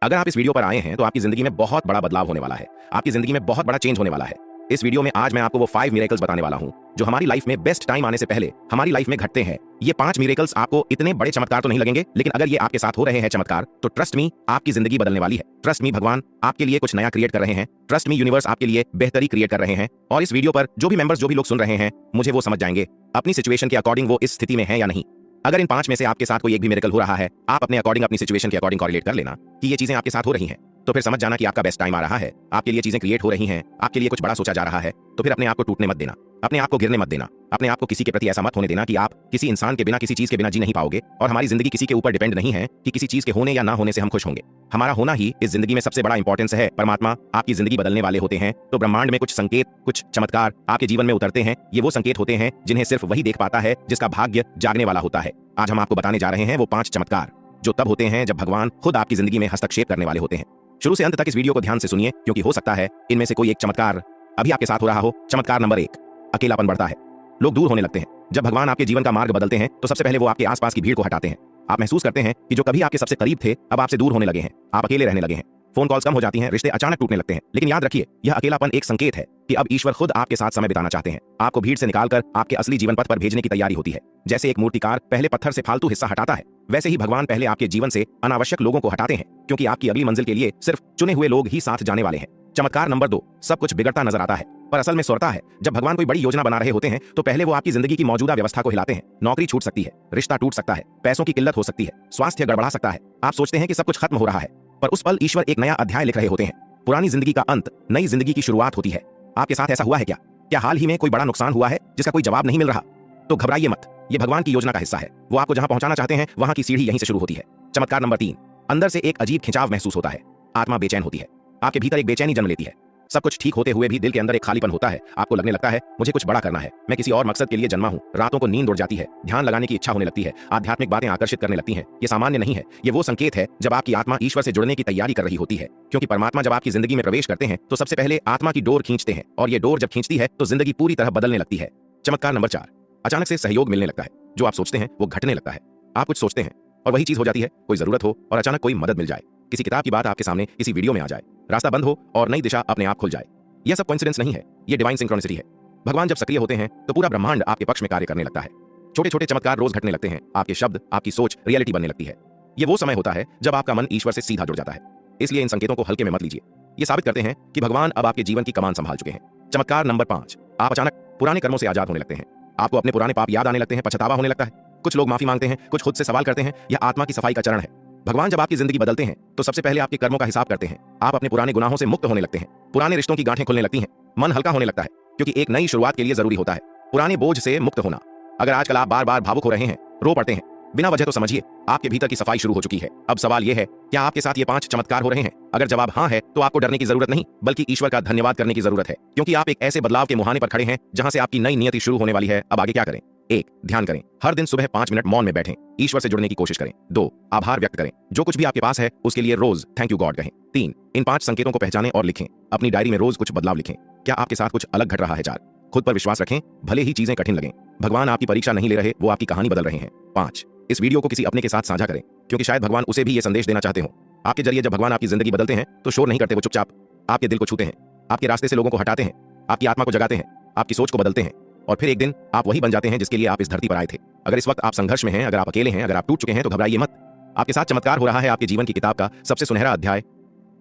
अगर आप इस वीडियो पर आए हैं तो आपकी जिंदगी में बहुत बड़ा बदलाव होने वाला है। आपकी जिंदगी में बहुत बड़ा चेंज होने वाला है। इस वीडियो में आज मैं आपको वो 5 मिरेकल्स बताने वाला हूं जो हमारी लाइफ में बेस्ट टाइम आने से पहले हमारी लाइफ में घटते हैं। ये 5 मिरेकल्स आपको इतने बड़े चमत्कार तो नहीं लगेंगे, लेकिन अगर ये आपके साथ हो रहे हैं चमत्कार, तो ट्रस्ट मी, आपकी जिंदगी बदलने वाली है। ट्रस्ट मी, भगवान आपके लिए कुछ नया क्रिएट कर रहे हैं। ट्रस्ट मी, यूनिवर्स आपके लिए बेहतरी क्रिएट कर रहे हैं। और इस वीडियो पर जो भी मेंबर्स, जो भी लोग सुन रहे हैं, मुझे वो समझ जाएंगे अपनी सिचुएशन के अकॉर्डिंग वो इस स्थिति में है या नहीं। अगर इन 5 में से आपके साथ कोई एक भी मिरेकल हो रहा है, आप अपने अकॉर्डिंग, अपनी सिचुएशन के अकॉर्डिंग कॉरिलेट कर लेना कि ये चीजें आपके साथ हो रही हैं, तो फिर समझ जाना कि आपका बेस्ट टाइम आ रहा है। आपके लिए चीजें क्रिएट हो रही हैं, आपके लिए कुछ बड़ा सोचा जा रहा है। तो फिर अपने आप को टूटने मत देना, अपने आप को गिरने मत देना, अपने आप को किसी के प्रति ऐसा मत होने देना कि आप किसी इंसान के बिना, किसी चीज के बिना जी नहीं पाओगे। और हमारी जिंदगी किसी के ऊपर डिपेंड नहीं है कि किसी चीज के होने या ना होने से हम खुश होंगे। हमारा होना ही इस जिंदगी में सबसे बड़ा इंपॉर्टेंस है। परमात्मा आपकी जिंदगी बदलने वाले होते हैं, तो ब्रह्मांड में कुछ संकेत, कुछ चमत्कार आपके जीवन में उतरते हैं। ये वो संकेत होते हैं जिन्हें सिर्फ वही देख पाता है जिसका भाग्य जागने वाला होता है। आज हम आपको बताने जा रहे हैं वो 5 चमत्कार जो तब होते हैं जब भगवान खुद आपकी जिंदगी में हस्तक्षेप करने वाले होते हैं। शुरू से अंत तक इस वीडियो को ध्यान से सुनिए, क्योंकि हो सकता है इनमें से कोई एक चमत्कार अभी आपके साथ हो रहा हो। चमत्कार नंबर 1, अकेलापन बढ़ता है, लोग दूर होने लगते हैं। जब भगवान आपके जीवन का मार्ग बदलते हैं तो सबसे पहले वो आपके आसपास की भीड़ को हटाते हैं। आप महसूस करते हैं कि जो कभी आपके सबसे करीब थे अब आपसे दूर होने लगे हैं। आप अकेले रहने लगे हैं, फोन कॉल्स कम हो जाती हैं, रिश्ते अचानक टूटने लगते हैं। लेकिन याद रखिए, यह अकेलापन एक संकेत है कि अब ईश्वर खुद आपके साथ समय बिताना चाहते हैं। आपको भीड़ से निकालकर आपके असली जीवन पथ पर भेजने की तैयारी होती है। जैसे एक मूर्तिकार पहले पत्थर से फालतू हिस्सा हटाता है, वैसे ही भगवान पहले आपके जीवन से अनावश्यक लोगों को हटाते हैं, क्योंकि आपकी अगली मंजिल के लिए सिर्फ चुने हुए लोग ही साथ जाने वाले हैं। चमत्कार नंबर 2, सब कुछ बिगड़ता नजर आता है पर असल में सुरता है। जब भगवान कोई बड़ी योजना बना रहे होते हैं तो पहले वो आपकी जिंदगी की मौजूदा व्यवस्था को हिलाते हैं। नौकरी छूट सकती है, रिश्ता टूट सकता है, पैसों की किल्लत हो सकती है, स्वास्थ्य गड़बड़ा सकता है। आप सोचते हैं कि सब कुछ खत्म हो रहा है, पर उस पल ईश्वर एक नया अध्याय लिख रहे होते हैं। पुरानी जिंदगी का अंत, नई जिंदगी की शुरुआत होती है। आपके साथ ऐसा हुआ है क्या? क्या हाल ही में कोई बड़ा नुकसान हुआ है जिसका कोई जवाब नहीं मिल रहा? तो घबराइए मत, ये भगवान की योजना का हिस्सा है। वो आपको जहां पहुंचाना चाहते हैं वहां की सीढ़ी यहीं से शुरू होती है। चमत्कार नंबर 3, अंदर से एक अजीब खिंचाव महसूस होता है। आत्मा बेचैन होती है, आपके भीतर एक बेचैनी जन्म लेती है। सब कुछ ठीक होते हुए भी दिल के अंदर एक खालीपन होता है। आपको लगने लगता है मुझे कुछ बड़ा करना है, मैं किसी और मकसद के लिए जन्मा हूं। रातों को नींद उड़ जाती है, ध्यान लगाने की इच्छा होने लगती है, आध्यात्मिक बातें आकर्षित करने लगती हैं। ये सामान्य नहीं है, ये वो संकेत है जब आपकी आत्मा ईश्वर से जुड़ने की तैयारी कर रही होती है। क्योंकि परमात्मा जब आपकी जिंदगी में प्रवेश करते हैं तो सबसे पहले आत्मा की डोर खींचते हैं, और ये डोर जब खींचती है तो जिंदगी पूरी तरह बदलने लगती है। चमत्कार नंबर 4, अचानक से सहयोग मिलने लगता है। जो आप सोचते हैं वो घटने लगता है। आप कुछ सोचते हैं और वही चीज हो जाती है। कोई जरूरत हो और अचानक कोई मदद मिल जाए, किसी किताब की बात आपके सामने किसी वीडियो में आ जाए, रास्ता बंद हो और नई दिशा अपने आप खुल जाए। यह सब कोइंसिडेंस नहीं है, ये डिवाइन सिंक्रोनिसिटी है। भगवान जब सक्रिय होते हैं तो पूरा ब्रह्मांड आपके पक्ष में कार्य करने लगता है। छोटे छोटे चमत्कार रोज घटने लगते हैं। आपके शब्द, आपकी सोच रियलिटी बनने लगती है। ये वो समय होता है जब आपका मन ईश्वर से सीधा जुड़ जाता है। इसलिए इन संकेतों को हल्के में मत लीजिए। ये साबित करते हैं कि भगवान अब आपके जीवन की कमान संभाल चुके हैं। चमत्कार नंबर 5, आप अचानक पुराने कर्मों से आजाद होने लगते हैं। आपको अपने पुराने पाप याद आने लगते हैं, पछतावा होने लगता है। कुछ लोग माफी मांगते हैं, कुछ खुद से सवाल करते हैं। यह आत्मा की सफाई का चरण है। भगवान जब आपकी जिंदगी बदलते हैं तो सबसे पहले आपके कर्मों का हिसाब करते हैं। आप अपने पुराने गुनाहों से मुक्त होने लगते हैं। पुराने रिश्तों की गांठें खुलने लगती हैं। मन हल्का होने लगता है, क्योंकि एक नई शुरुआत के लिए जरूरी होता है पुराने बोझ से मुक्त होना। अगर आजकल आप बार बार भावुक हो रहे हैं, रो पड़ते हैं बिना वजह, तो समझिए आपके भीतर की सफाई शुरू हो चुकी है। अब सवाल यह है, क्या आपके साथ ये 5 चमत्कार हो रहे हैं? अगर जवाब हाँ है तो आपको डरने की जरूरत नहीं, बल्कि ईश्वर का धन्यवाद करने की जरूरत है, क्योंकि आप एक ऐसे बदलाव के मुहाने पर खड़े हैं जहां से आपकी नई नियति शुरू होने वाली है। अब आगे क्या करें? 1, ध्यान करें। हर दिन सुबह 5 मिनट मौन में बैठें, ईश्वर से जुड़ने की कोशिश करें। 2, आभार व्यक्त करें, जो कुछ भी आपके पास है उसके लिए रोज थैंक यू गॉड कहें। 3, इन 5 संकेतों को पहचानें और लिखें। अपनी डायरी में रोज कुछ बदलाव लिखें। क्या आपके साथ कुछ अलग घट रहा है? 4, खुद पर विश्वास रखें, भले ही चीजें कठिन लगें। भगवान आपकी परीक्षा नहीं ले रहे, वो आपकी कहानी बदल रहे हैं। 5, इस वीडियो को किसी अपने के साथ साझा करें, क्योंकि शायद भगवान उसे भी ये संदेश देना चाहते हो। आपके जरिए जब भगवान आपकी जिंदगी बदलते हैं तो शोर नहीं करते, वो चुपचाप आपके दिल को छूते हैं, आपके रास्ते से लोगों को हटाते हैं, आपकी आत्मा को जगाते हैं, आपकी सोच को बदलते हैं, और फिर एक दिन आप वही बन जाते हैं जिसके लिए आप इस धरती पर आए थे। अगर इस वक्त आप संघर्ष में हैं, अगर आप अकेले हैं, अगर आप टूट चुके हैं, तो घबराइए मत। आपके साथ चमत्कार हो रहा है। आपके जीवन की किताब का सबसे सुनहरा अध्याय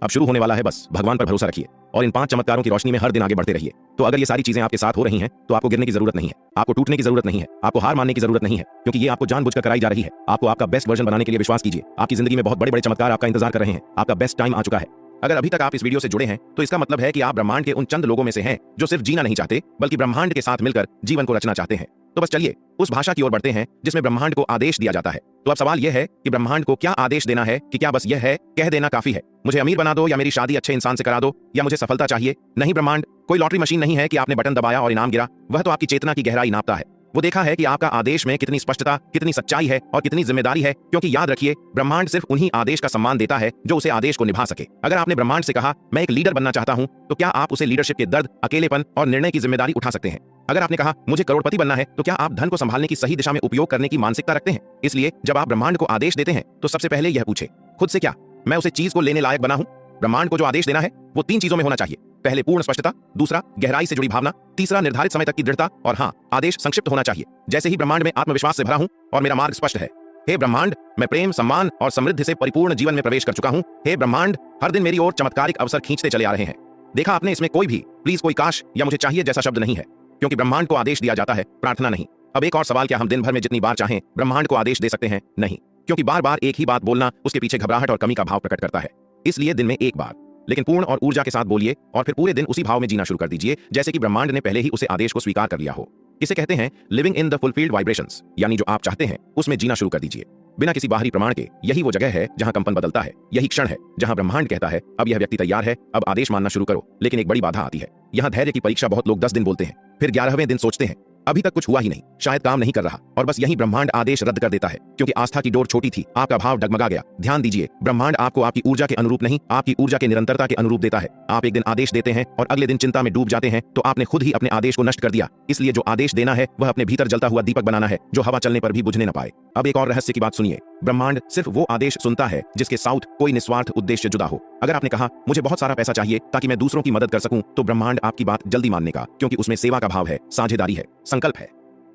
अब शुरू होने वाला है। बस भगवान पर भरोसा रखिए और इन 5 चमत्कारों की रोशनी में हर दिन आगे बढ़ते रहिए। तो अगर ये सारी चीजें आपके साथ हो रही हैं तो आपको गिरने की जरूरत नहीं है, आपको टूटने की जरूरत नहीं है, आपको हार मानने की जरूरत नहीं है, क्योंकि ये आपको जानबूझकर कराई जा रही है। आपको आपका बेस्ट वर्जन बनाने के लिए विश्वास कीजिए। आपकी जिंदगी में बहुत बड़े बड़े चमत्कार आपका इंतजार कर रहे हैं। आपका बेस्ट टाइम आ चुका है। अगर अभी तक आप इस वीडियो से जुड़े हैं तो इसका मतलब है कि आप ब्रह्मांड के उन चंद लोगों में से हैं जो सिर्फ जीना नहीं चाहते, बल्कि ब्रह्मांड के साथ मिलकर जीवन को रचना चाहते हैं। तो बस चलिए उस भाषा की ओर बढ़ते हैं जिसमें ब्रह्मांड को आदेश दिया जाता है। तो अब सवाल यह है कि ब्रह्मांड को क्या आदेश देना है? कि क्या बस यह है कह देना काफी है, मुझे अमीर बना दो, या मेरी शादी अच्छे इंसान से करा दो, या मुझे सफलता चाहिए? नहीं, ब्रह्मांड कोई लॉटरी मशीन नहीं है कि आपने बटन दबाया और इनाम गिरा। वह तो आपकी चेतना की गहराई नापता है। वो देखा है कि आपका आदेश में कितनी स्पष्टता, कितनी सच्चाई है और कितनी जिम्मेदारी है। क्योंकि याद रखिए, ब्रह्मांड सिर्फ उन्हीं आदेश का सम्मान देता है जो उसे आदेश को निभा सके। अगर आपने ब्रह्मांड से कहा मैं एक लीडर बनना चाहता हूं, तो क्या आप उसे लीडरशिप के दर्द, अकेलेपन और निर्णय की जिम्मेदारी उठा सकते हैं? अगर आपने कहा मुझे करोड़पति बनना है, तो क्या आप धन को संभालने की सही दिशा में उपयोग करने की मानसिकता रखते हैं? इसलिए जब आप ब्रह्मांड को आदेश देते हैं तो सबसे पहले यह पूछे खुद से, क्या मैं उसे चीज को लेने लायक बना हूं। ब्रह्मांड को जो आदेश देना है वो 3 चीजों में होना चाहिए। पहले पूर्ण स्पष्टता, दूसरा गहराई से जुड़ी भावना, तीसरा निर्धारित समय तक की दृढ़ता, और हाँ, आदेश संक्षिप्त होना चाहिए। जैसे ही ब्रह्मांड में आत्मविश्वास से भरा हूं और मेरा मार्ग स्पष्ट है। हे ब्रह्मांड, मैं प्रेम, सम्मान और समृद्धि से परिपूर्ण जीवन में प्रवेश कर चुका हूं। हे ब्रह्मांड, हर दिन मेरी ओर चमत्कारिक अवसर खींचते चले आ रहे हैं। देखा आपने, इसमें कोई भी प्लीज, कोई काश या मुझे चाहिए जैसा शब्द नहीं है, क्योंकि ब्रह्मांड को आदेश दिया जाता है, प्रार्थना नहीं। अब एक और सवाल, क्या हम दिन भर में जितनी बार चाहें ब्रह्मांड को आदेश दे सकते हैं? नहीं, क्योंकि बार बार एक ही बात बोलना उसके पीछे घबराहट और कमी का भाव प्रकट करता है। इसलिए दिन में एक बार, लेकिन पूर्ण और ऊर्जा के साथ बोलिए, और फिर पूरे दिन उसी भाव में जीना शुरू कर दीजिए जैसे कि ब्रह्मांड ने पहले ही उसे आदेश को स्वीकार कर लिया हो। इसे कहते हैं living in the fulfilled vibrations, यानी जो आप चाहते हैं उसमें जीना शुरू कर दीजिए बिना किसी बाहरी प्रमाण के। यही वो जगह है जहां कंपन बदलता है। यही क्षण है जहां ब्रह्मांड कहता है अब यह व्यक्ति तैयार है, अब आदेश मानना शुरू करो। लेकिन एक बड़ी बाधा आती है। यहां धैर्य की परीक्षा। बहुत लोग 10 दिन बोलते हैं, फिर 11वें दिन सोचते हैं अभी तक कुछ हुआ ही नहीं, शायद काम नहीं कर रहा, और बस यही ब्रह्मांड आदेश रद्द कर देता है, क्योंकि आस्था की डोर छोटी थी, आपका भाव डगमगा गया। ध्यान दीजिए, ब्रह्मांड आपको आपकी ऊर्जा के अनुरूप नहीं, आपकी ऊर्जा के निरंतरता के अनुरूप देता है। आप एक दिन आदेश देते हैं और अगले दिन चिंता में डूब जाते हैं, तो आपने खुद ही अपने आदेश को नष्ट कर दिया। इसलिए जो आदेश देना है वह अपने भीतर जलता हुआ दीपक बनाना है, जो हवा चलने पर भी बुझने न पाए। अब एक और रहस्य की बात सुनिए, ब्रह्मांड सिर्फ वो आदेश सुनता है जिसके साउथ कोई निस्वार्थ उद्देश्य जुदा हो। अगर आपने कहा मुझे बहुत सारा पैसा चाहिए ताकि मैं दूसरों की मदद कर सकूं, तो ब्रह्मांड आपकी बात जल्दी मानने का, क्योंकि उसमें सेवा का भाव है, साझेदारी है, संकल्प है।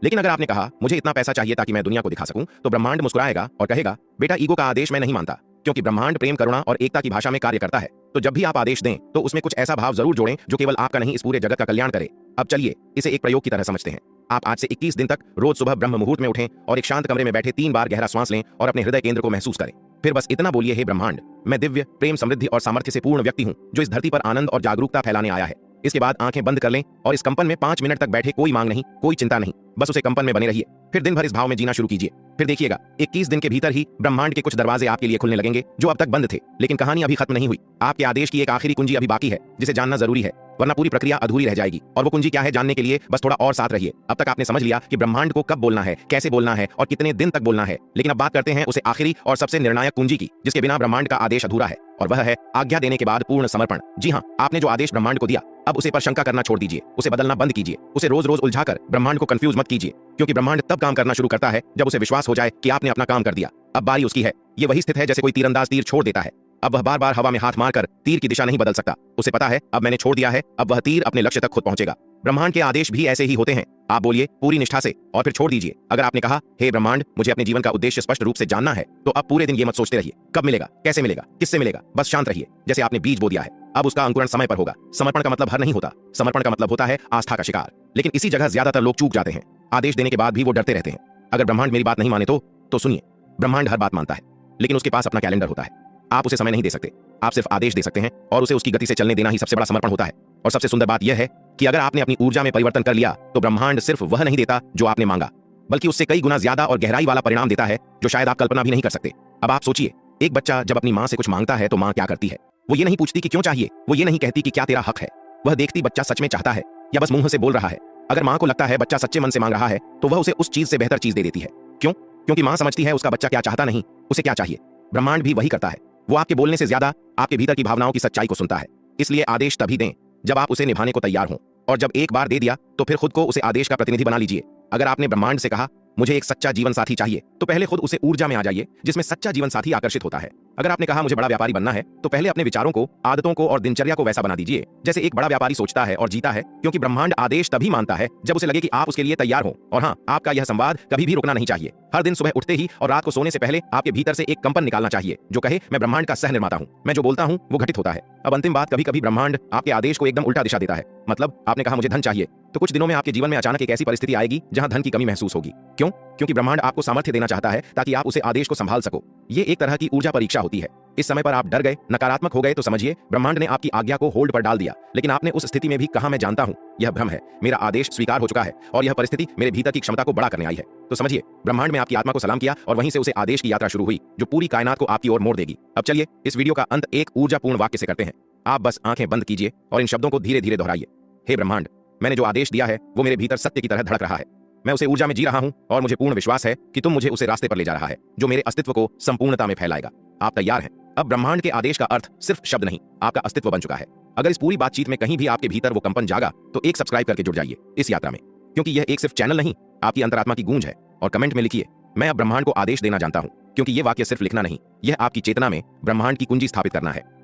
लेकिन अगर आपने कहा मुझे इतना पैसा चाहिए ताकि मैं दुनिया को दिखा सकूं, तो ब्रह्मांड मुस्कुराएगा और कहेगा बेटा, ईगो का आदेश मैं नहीं मानता, क्योंकि ब्रह्मांड प्रेम, करुणा और एकता की भाषा में कार्य करता है। तो जब भी आप आदेश दें तो उसमें कुछ ऐसा भाव जरूर जोड़ें जो केवल आपका नहीं, इस पूरे जगत का कल्याण करे। अब चलिए इसे एक प्रयोग की तरह समझते हैं। आप आज से 21 दिन तक रोज सुबह ब्रह्म मुहूर्त में उठें और एक शांत कमरे में बैठे 3 बार गहरा श्वास लें और अपने हृदय केंद्र को महसूस करें। फिर बस इतना बोलिए, हे ब्रह्मांड, मैं दिव्य, प्रेम, समृद्धि और सामर्थ्य से पूर्ण व्यक्ति हूं जो इस धरती पर आनंद और जागरूकता फैलाने आया है। इसके बाद आंखें बंद कर लें और इस कंपन में 5 मिनट तक बैठे, कोई मांग नहीं, कोई चिंता नहीं, बस उसे कंपन में बने रहिए। फिर दिन भर इस भाव में जीना शुरू कीजिए। फिर देखिएगा 21 दिन के भीतर ही ब्रह्मांड के कुछ दरवाजे आपके लिए खुलने लगेंगे जो अब तक बंद थे। लेकिन कहानी अभी खत्म नहीं हुई। आपके आदेश की एक आखिरी कुंजी अभी बाकी है जिसे जानना जरूरी है, वरना पूरी प्रक्रिया अधूरी रह जाएगी। और वो कुंजी क्या है, जानने के लिए बस थोड़ा और साथ रहिए। अब तक आपने समझ लिया कि ब्रह्मांड को कब बोलना है, कैसे बोलना है और कितने दिन तक बोलना है। लेकिन अब बात करते हैं उसे आखिरी और सबसे निर्णायक कुंजी की, जिसके बिना ब्रह्मांड का आदेश अधूरा है, और वह है आज्ञा देने के बाद पूर्ण समर्पण। जी हाँ, आपने जो आदेश ब्रह्मांड को दिया, अब उसे पर शंका करना छोड़ दीजिए, उसे बदलना बंद कीजिए, उसे रोज रोज उलझाकर ब्रह्मांड को कंफ्यूज मत कीजिए, क्योंकि ब्रह्मांड तब काम करना शुरू करता है जब उसे विश्वास हो जाए कि आपने अपना काम कर दिया। अब बारी उसकी है। ये वही स्थिति है जैसे कोई तीरंदाज तीर छोड़ देता है। अब वह बार बार हवा में हाथ मारकर तीर की दिशा नहीं बदल सकता। उसे पता है अब मैंने छोड़ दिया है, अब वह तीर अपने लक्ष्य तक खुद पहुंचेगा। ब्रह्मांड के आदेश भी ऐसे ही होते हैं। आप बोलिए पूरी निष्ठा से और फिर छोड़ दीजिए। अगर आपने कहा हे ब्रह्मांड, मुझे अपने जीवन का उद्देश्य स्पष्ट रूप से जानना है, तो अब पूरे दिन ये मत सोचते रहिए कब मिलेगा, कैसे मिलेगा, किससे मिलेगा। बस शांत रहिए। जैसे आपने बीज बो दिया है, अब उसका अंकुरण समय पर होगा। समर्पण का मतलब हर नहीं होता, समर्पण का मतलब होता है आस्था का शिकार। लेकिन इसी जगह ज्यादातर लोग चूक जाते हैं। आदेश देने के बाद भी वो डरते रहते हैं। अगर ब्रह्मांड मेरी बात नहीं माने तो सुनिए, ब्रह्मांड हर बात मानता है, लेकिन उसके पास अपना कैलेंडर होता है। आप उसे समय नहीं दे सकते, आप सिर्फ आदेश दे सकते हैं, और उसे उसकी गति से चलने देना ही सबसे बड़ा समर्पण होता है। और सबसे सुंदर बात यह है कि अगर आपने अपनी ऊर्जा में परिवर्तन कर लिया, तो ब्रह्मांड सिर्फ वह नहीं देता जो आपने मांगा, बल्कि उससे कई गुना ज्यादा और गहराई वाला परिणाम देता है जो शायद आप कल्पना भी नहीं कर सकते। अब आप सोचिए, एक बच्चा जब अपनी मां से कुछ मांगता है तो मां क्या करती है? वो ये नहीं पूछती कि क्यों चाहिए, वो ये नहीं कहती कि क्या तेरा हक है। वह देखती बच्चा सच में चाहता है या बस मुंह से बोल रहा है। अगर मां को लगता है बच्चा सच्चे मन से मांग रहा है, तो वह उसे उस चीज से बेहतर चीज दे देती है। क्यों? क्योंकि मां समझती है उसका बच्चा क्या चाहता नहीं, उसे क्या चाहिए। ब्रह्मांड भी वही करता है। वो आपके बोलने से ज्यादा आपके भीतर की भावनाओं की सच्चाई को सुनता है। इसलिए आदेश तभी दें जब आप उसे निभाने को तैयार हों, और जब एक बार दे दिया तो फिर खुद को उसे आदेश का प्रतिनिधि बना लीजिए। अगर आपने ब्रह्मांड से कहा मुझे एक सच्चा जीवन साथी चाहिए, तो पहले खुद उसे ऊर्जा में आ जाइए जिसमें सच्चा जीवन साथी आकर्षित होता है। अगर आपने कहा मुझे बड़ा व्यापारी बनना है, तो पहले अपने विचारों को, आदतों को और दिनचर्या को वैसा बना दीजिए जैसे एक बड़ा व्यापारी सोचता है और जीता है, क्योंकि ब्रह्मांड आदेश तभी मानता है जब उसे लगे कि आप उसके लिए तैयार हो। और हाँ, आपका यह संवाद कभी भी रुकना नहीं चाहिए। हर दिन सुबह उठते ही और रात को सोने से पहले आपके भीतर से एक कंपन निकालना चाहिए जो कहे मैं ब्रह्मांड का सह निर्माता हूं, मैं जो बोलता हूं वो घटित होता है। अब अंतिम बात, कभी कभी ब्रह्मांड आपके आदेश को एकदम उल्टा दिशा देता है। मतलब आपने कहा मुझे धन चाहिए, तो कुछ दिनों में आपके जीवन में अचानक एक ऐसी परिस्थिति आएगी जहां धन की कमी महसूस होगी। क्यों? क्योंकि ब्रह्मांड आपको सामर्थ्य देना चाहता है ताकि आप उसे आदेश को संभाल सको। ये एक तरह की ऊर्जा परीक्षा होती है। इस समय पर आप डर गए, नकारात्मक हो गए, तो समझिए ब्रह्मांड ने आपकी आज्ञा को होल्ड पर डाल दिया। लेकिन आपने उस स्थिति में भी कहा मैं जानता हूं यह भ्रम है, मेरा आदेश स्वीकार हो चुका है और यह परिस्थिति मेरे भीतर की क्षमता को बड़ा करने आई है। तो समझिए, ब्रह्मांड में आपकी आत्मा को सलाम किया और वहीं से उसे आदेश की यात्रा शुरू हुई जो पूरी कायनात को आपकी ओर मोड़ देगी। अब चलिए इस वीडियो का अंत एक ऊर्जापूर्ण वाक्य से करते हैं। आप बस आंखें बंद कीजिए और इन शब्दों को धीरे धीरे दोहराइए। हे ब्रह्मांड, मैंने जो आदेश दिया है वो मेरे भीतर सत्य की तरह धड़क रहा है। मैं उसे ऊर्जा में जी रहा हूं और मुझे पूर्ण विश्वास है कि तुम मुझे उसे रास्ते पर ले जा रहा है जो मेरे अस्तित्व को संपूर्णता में फैलाएगा। आप तैयार हैं? अब ब्रह्मांड के आदेश का अर्थ सिर्फ शब्द नहीं, आपका अस्तित्व बन चुका है। अगर इस पूरी बातचीत में कहीं भी आपके भीतर वो कंपन जागा, तो एक सब्सक्राइब करके जुड़ जाइए इस यात्रा में, क्योंकि यह एक सिर्फ चैनल नहीं, आपकी अंतरात्मा की गूंज है। और कमेंट में लिखिए मैं अब ब्रह्मांड को आदेश देना जानता हूं, क्योंकि यह वाक्य सिर्फ लिखना नहीं, यह आपकी चेतना में ब्रह्मांड की कुंजी स्थापित करना है।